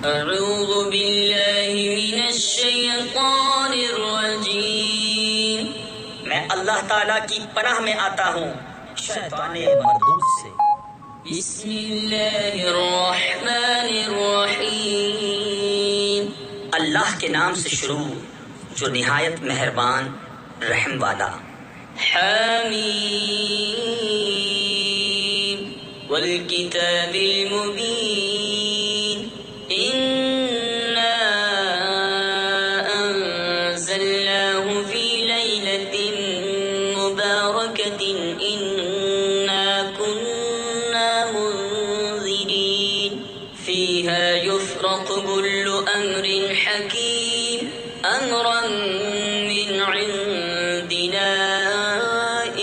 اعوذ باللہ من الشیطان الرجیم، میں اللہ تعالیٰ کی پناہ میں آتا ہوں شیطان مردود سے۔ بسم اللہ الرحمن الرحیم، اللہ کے نام سے شروع جو نہایت مہربان رحم والا۔ حمیم والکتاب المبین، انا انزلناه فی لیلۃ مبارکۃ انا کنا منذرین فیہا یفرق کل امر حکیم امرا من عندنا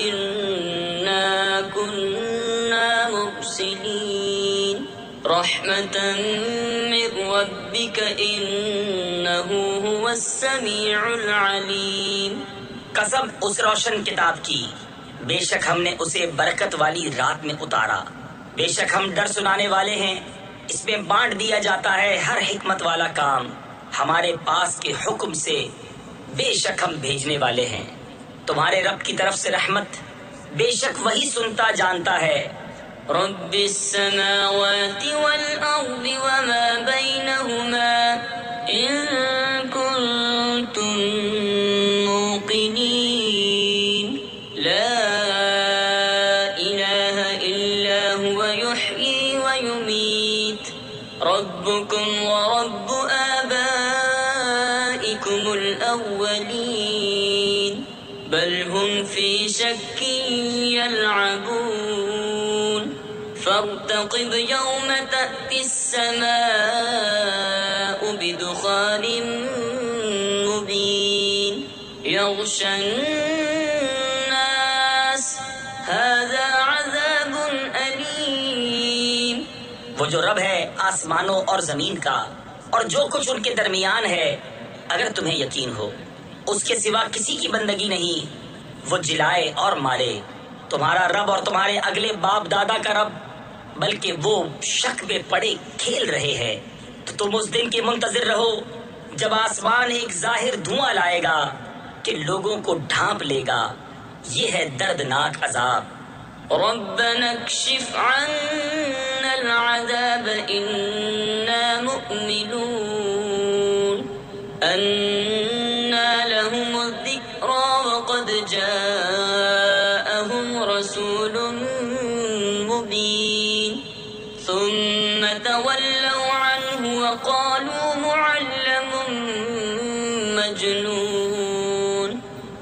انا كنا مرسلین رحمة من ربك انه هو السمیع العلیم۔ قسم اس روشن کتاب کی، بے شک ہم نے اسے برکت والی رات میں اتارا، بے شک ہم ڈر سنانے والے ہیں، اس میں بانٹ دیا جاتا ہے ہر حکمت والا کام ہمارے پاس کے حکم سے، بے شک ہم بھیجنے والے ہیں تمہارے رب کی طرف سے رحمت، بے شک وہی سنتا جانتا ہے۔ رب السماوات والأرض وما بينهما إن كنتم موقنين لا إله إلا هو يحيي ويميت ربكم ورب آبائكم الأولين بل هم في شك يلعبون فارتقب يوم تأتي السماء بدخان مبين يغشى الناس هذا عذاب أليم۔ وہ جو رب ہے آسمانوں اور زمین کا اور جو کچھ ان کے درمیان ہے، اگر تمہیں یقین ہو اس کے سوا کسی کی بندگی نہیں، وہ جلائے اور مارے، تمہارا رب اور تمہارے اگلے باپ دادا کا رب، بلکہ وہ شک میں پڑے کھیل رہے ہیں۔ تو تم اس دن کے منتظر رہو جب آسمان ایک ظاہر دھواں لائے گا کہ لوگوں کو ڈھانپ لے گا، یہ ہے دردناک عذاب۔ ربنا اكشف عنا العذاب إنا مؤمنون أنى لهم الذكرى وقد جاءهم رسول مبين ثم تولوا عنه وقالوا معلم مجنون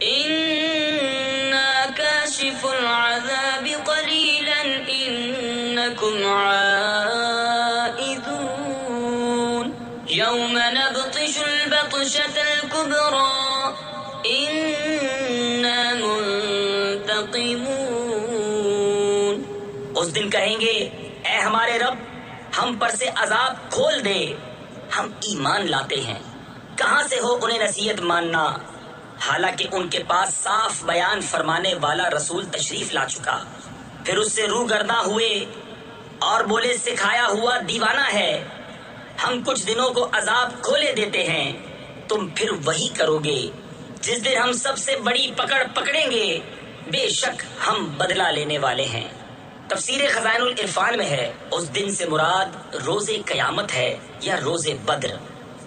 إنا كاشف العذاب قليلا إنكم عائدون يوم نبطش البطشة الكبرى إنا منتقمون۔ اس دن کہیں گے اے ہمارے رب ہم پر سے عذاب کھول دے، ہم ایمان لاتے ہیں، کہاں سے ہو انہیں نصیحت ماننا، حالانکہ ان کے پاس صاف بیان فرمانے والا رسول تشریف لا چکا، پھر اس سے روگرداں ہوئے اور بولے سکھایا ہوا دیوانہ ہے، ہم کچھ دنوں کو عذاب کھولے دیتے ہیں، تم پھر وہی کرو گے، جس دن ہم سب سے بڑی پکڑ پکڑیں گے، بے شک ہم بدلہ لینے والے ہیں۔ تفسیر خزائن العرفان میں ہے اس دن سے مراد روز قیامت ہے یا روز بدر۔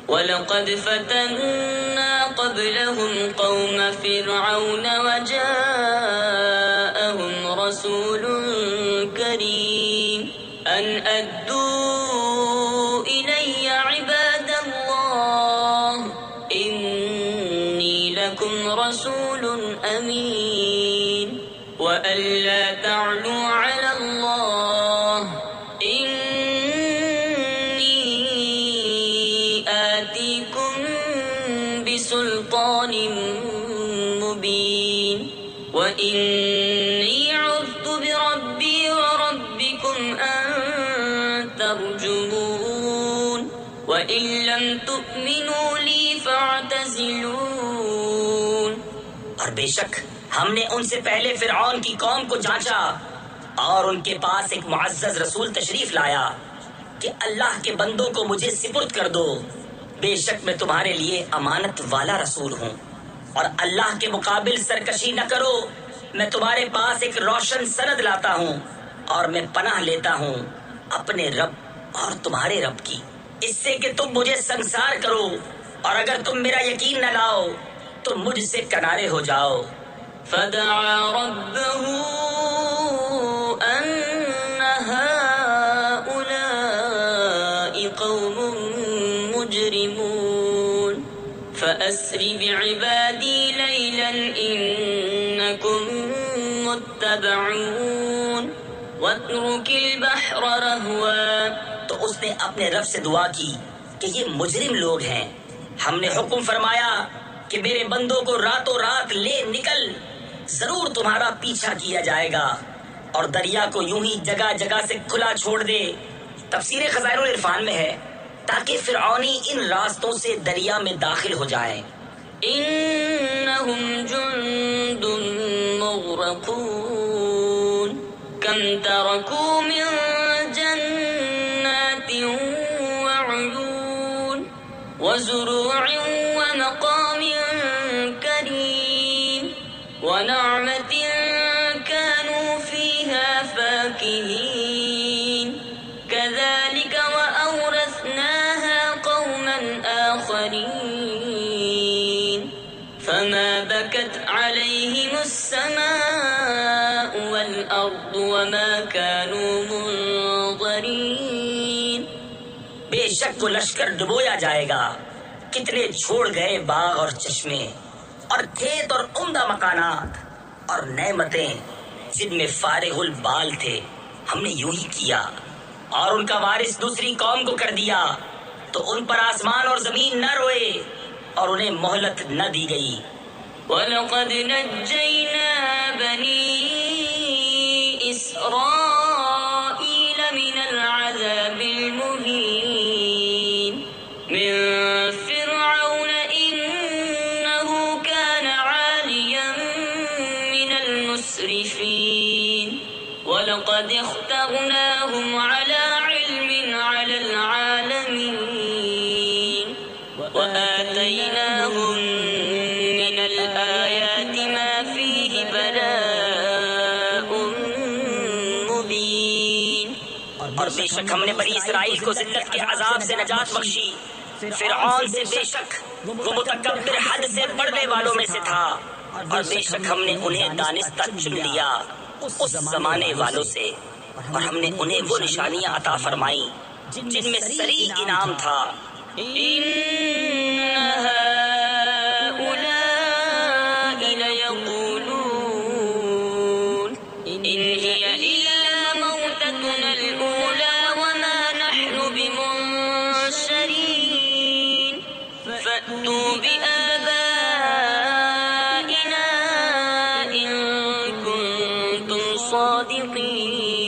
وَلَقَدْ فَتَنَّا قَبْلَهُمْ قَوْمَ فِرْعَوْنَ وَجَاءَهُمْ رَسُولٌ كَرِيمٌ أَنْ أَدُّوا إِلَيَّ عِبَادَ اللَّهِ إِنِّي لَكُمْ رَسُولٌ أَمِينٌ وَأَن لَّا تَعْلُوا عَلَى اللَّهِ إِنِّي آتِيكُم بِسُلْطَانٍ مُّبِينٍ وَإِنِّي عُذْتُ بِرَبِّي وَرَبِّكُمْ أَن تَرْجُمُونِ وَإِن لَّمْ تُؤْمِنُوا لِي فَاعْتَزِلُونِ۔ اور بے شک ہم نے ان سے پہلے فرعون کی قوم کو جانچا اور ان کے پاس ایک معزز رسول تشریف لایا، کہ اللہ کے بندوں کو مجھے سپرد کر دو، بے شک میں تمہارے لیے امانت والا رسول ہوں، اور اللہ کے مقابل سرکشی نہ کرو، میں تمہارے پاس ایک روشن سند لاتا ہوں، اور میں پناہ لیتا ہوں اپنے رب اور تمہارے رب کی، اس سے کہ تم مجھے سنسار کرو، اور اگر تم میرا یقین نہ لاؤ تو مجھ سے کنارے ہو جاؤ۔ فدعا ربه أن هؤلاء قوم مجرمون فأسر بعبادي ليلا إنكم متبعون واترك البحر رهوا۔ تو اس نے اپنے رب سے دعا کی کہ یہ مجرم لوگ ہیں، ہم نے حکم فرمایا کہ میرے بندوں کو راتوں رات لے نکل، ضرور تمہارا پیچھا کیا جائے گا، اور دریا کو یوں ہی جگہ جگہ سے کھلا چھوڑ دے۔ تفسیر خزائن العرفان میں ہے تاکہ فرعونی ان راستوں سے دریا میں داخل ہو جائیں۔ إنهم جند مغرقون كم تركوا من جنات وعيون وزروع ومقام كريم ونعمة كانوا فيها فاكهين كذلك وأورثناها قوما آخرين فما بكت عليهم السماء والأرض وما كانوا منظرين۔ بے شک وہ لشکر ڈبویا جائے گا، کتنے چھوڑ گئے باغ اور چشمے اور کھیت اور عمدہ مکانات اور نعمتیں جن میں فارغ البال تھے، ہم نے یوں ہی کیا، اور ان کا وارث دوسری قوم کو کر دیا تو ان پر آسمان اور زمین نہ روئے اور انہیں مہلت نہ دی گئی۔ وَلَقَدْ نَجَّيْنَا بَنِي إِسْرَائِيلَ مِنَ الْعَذَابِ الْمُهِينِ مِنْ فِرْعَوْنَ إِنَّهُ كَانَ عَالِيًا مِنَ الْمُسْرِفِينَ وَلَقَدِ اخْتَرْنَاهُمْ عَلَى عِلْمٍ عَلَى الْعَالَمِينَ وَآتَيْنَاهُمْ مِنَ الْآيَاتِ مَا فِيهِ بَلَاءٌ مُبِينٌ۔ اور بے شک ہم نے بنی اسرائیل کو ذلت کے عذاب سے نجات بخشی، فرعون سے بے شک وہ متکبر حد سے بڑھنے والوں میں سے تھا، اور بے شک ہم نے انہیں دانستہ چن لیا اس زمانے والوں سے، اور ہم نے انہیں وہ نشانیاں عطا فرمائیں جن میں سری انعام تھا۔ إِنَّ هَؤُلَاءِ لَيَقُولُونَ إِنْ هِيَ إِلَّا مَوْتَتُنَا الْأُولَى وَمَا نَحْنُ بِمُنشَرِينَ فَأْتُوا بِآبَائِنَا إِن كُنتُمْ صَادِقِينَ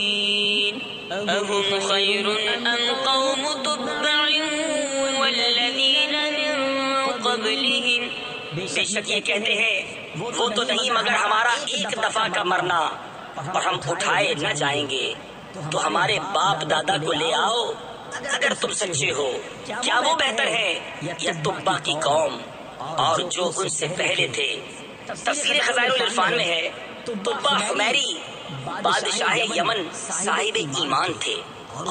أَهُمْ خَيْرٌ أَمْ قَوْمُ تُبَّعٍ وَالَّذِينَ مِن قَبْلِهِمْ۔ بے شک یہ کہتے ہیں وہ تو نہیں مگر ہمارا ایک دفعہ کا مرنا، اور ہم اٹھائے نہ جائیں گے، تو ہمارے باپ دادا کو لے آؤ اگر تم سچے ہو، کیا وہ بہتر ہے یا تبا کی قوم اور جو ان سے پہلے تھے۔ تفسیر خزائن العرفان میں ہے تبا حمیری بادشاہ یمن صاحب ایمان تھے،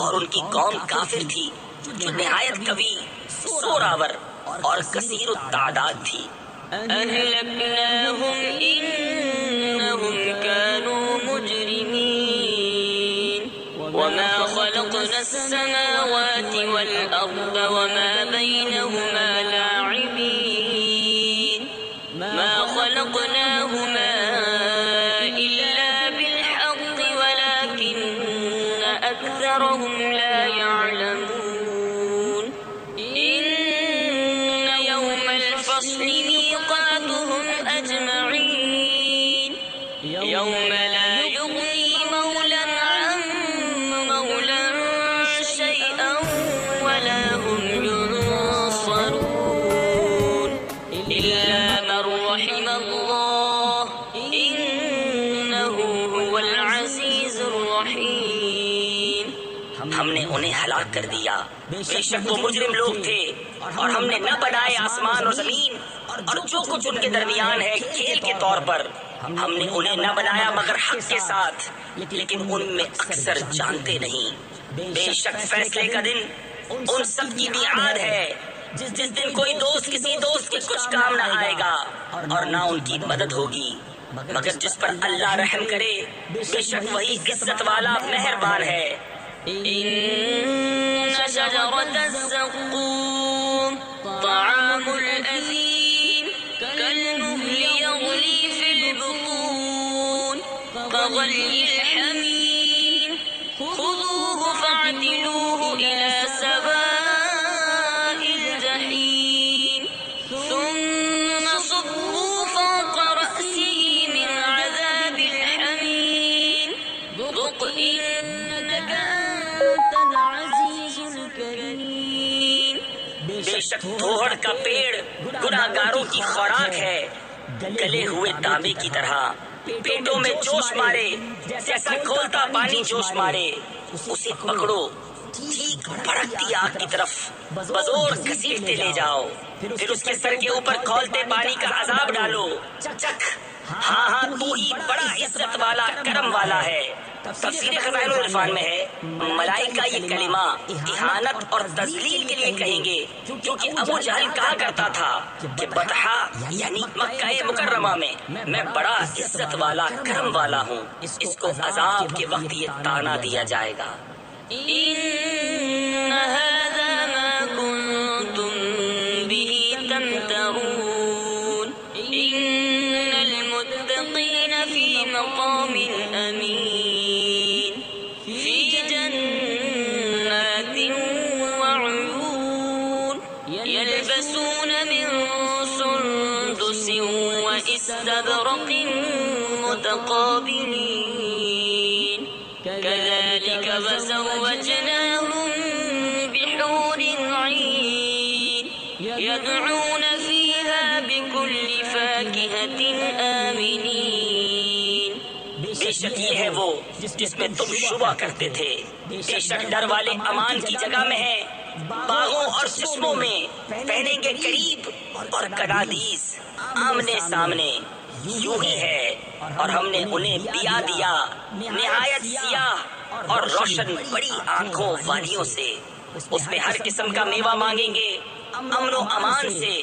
اور ان کی قوم کافر تھی جو نہایت قوی، زوراور اور کثیر التعداد تھی۔ أهلكناهم إنهم كانوا مجرمين وما خلقنا السماوات والأرض وما بينهما لاعبين ما خلقناهما إلا بالحق ولكن أكثرهم لا يعلمون إن يوم الفصل ميقاتهم أجمعين يوم لا يغني مولا عن مولا شيئا ولا هم ينصرون إلا من رحم الله إنه هو العزيز الرحيم۔ ہم نے انہیں ہلاک کر دیا۔ بے شک وہ مجرم لوگ تھے، اور ہم نے نہ بنائے آسمان اور زمین اور جو کچھ ان کے درمیان ہے کھیل کے طور پر، ہم نے انہیں نہ بنایا مگر حق کے ساتھ، لیکن ان میں اکثر جانتے نہیں۔ بے شک فیصلے کا دن ان سب کی میعاد ہے، جس دن کوئی دوست کسی دوست کے کچھ کام نہ آئے گا اور نہ ان کی مدد ہوگی مگر جس پر اللہ رحم کرے، بے شک وہی عزت والا مہربان ہے۔ إن شجرة الزقوم طعام الأثيم كالمهل يغلي في البطون كغلي الحميم خذوه فاعتلوه إلى سواء الجحيم ثم صبوا فوق رأسه من عذاب الحميم ذق إنك أنت العزيز الكريم۔ بے شک توہڑ کا پیڑ گناہگاروں کی خوراک ہے، گلے ہوئے تانبے کی طرح پیٹوں میں جوش مارے، جیسا کھولتا پانی جوش مارے۔ اسے پکڑو، ٹھیک بھڑکتی آگ کی طرف بزور گھسیٹتے لے جاؤ، پھر اس کے سر کے اوپر کھولتے پانی کا عذاب ڈالو۔ چکھ، ہاں ہاں تو ہی بڑا عزت والا کرم والا ہے۔ تفسیر خزائن العرفان میں ہے ملائکہ یہ کلمہ اہانت اور تذلیل کے لیے کہیں گے، کیونکہ ابو جہل کہا کرتا تھا کہ بطحا یعنی مکہ مکرمہ میں میں بڑا عزت والا کرم والا ہوں، اس کو عذاب کے وقت یہ تانا دیا جائے گا۔ إن هذا ما كنتم به تمترون إن المتقين في مقام أمين في جنات وعيون يلبسون من سندس وإستبرق متقابلين كذلك وزوجناهم بحور عين يدعون فيها بكل فاكهة آمنين۔ بے شک یہ ہے وہ جس میں تم شبہ کرتے تھے، بے شک ڈر والے امان کی جگہ میں ہیں، باغوں اور جسموں میں پہنیں گے قریب اور کنادیس آمنے سامنے، یوں ہی ہے۔ اور ہم نے انہیں دیا نہایت سیاہ اور روشن بڑی آنکھوں والیوں سے، اس میں ہر قسم کا میوہ مانگیں گے امن و امان سے۔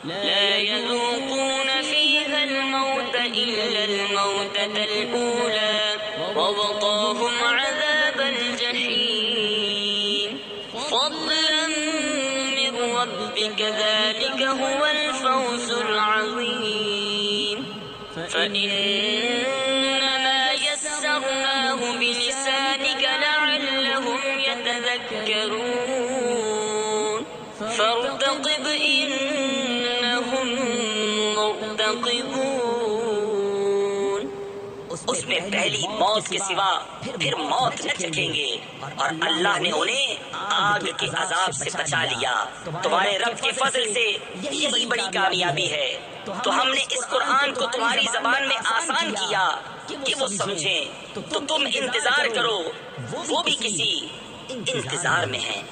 لا يذوقون فيها الموت إلا الموتة الأولى ووقاهم عذاب الجحيم فضلا من ربك ذلك هو الفوز العظيم فإنما يسرناه بلسانك لعلهم يتذكرون فارتقب إنهم مرتقبون۔ اس میں پہلی موت کے سوا پھر موت نہ چکھیں گے، اور اللہ نے انہیں آگ کے عذاب سے بچا لیا۔ تمہارے رب کے فضل سے یہی بڑی کامیابی ہے۔ تو ہم نے اس قرآن کو تمہاری زبان میں آسان کیا کہ وہ سمجھیں، تو تم انتظار کرو، وہ بھی کسی انتظار میں ہیں۔